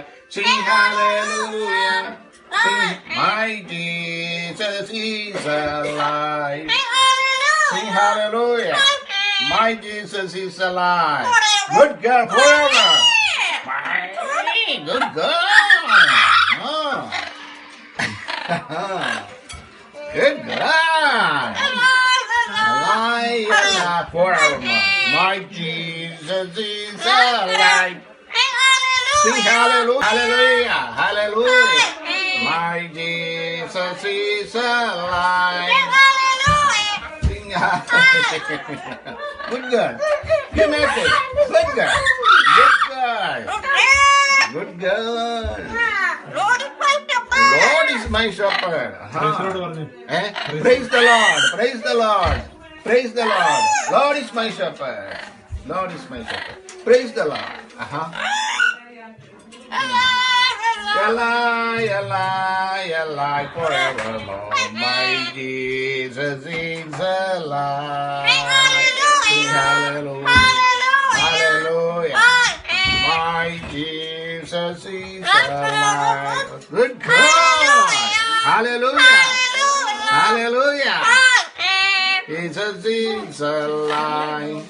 alive. Sing hallelujah. Sing, my Jesus is alive. Sing hallelujah. My Jesus is alive. Good girl forever. Good girl. Oh. Good girl. Alive forever. My Jesus is alive. Sing hallelujah. Hallelujah. Hallelujah. My Jesus is alive. Sing hallelujah. Good girl. You make it. Good girl. Good girl. Good girl. Lord is my shepherd. Praise the Lord. Praise the Lord. Praise the Lord. Lord is my shepherd. Lord is my shepherd. Praise the Lord. Alive forevermore. My Jesus is alive. Sing hallelujah. Hallelujah. My Jesus is alive. Good God. Hallelujah. Hallelujah. Jesus is alive.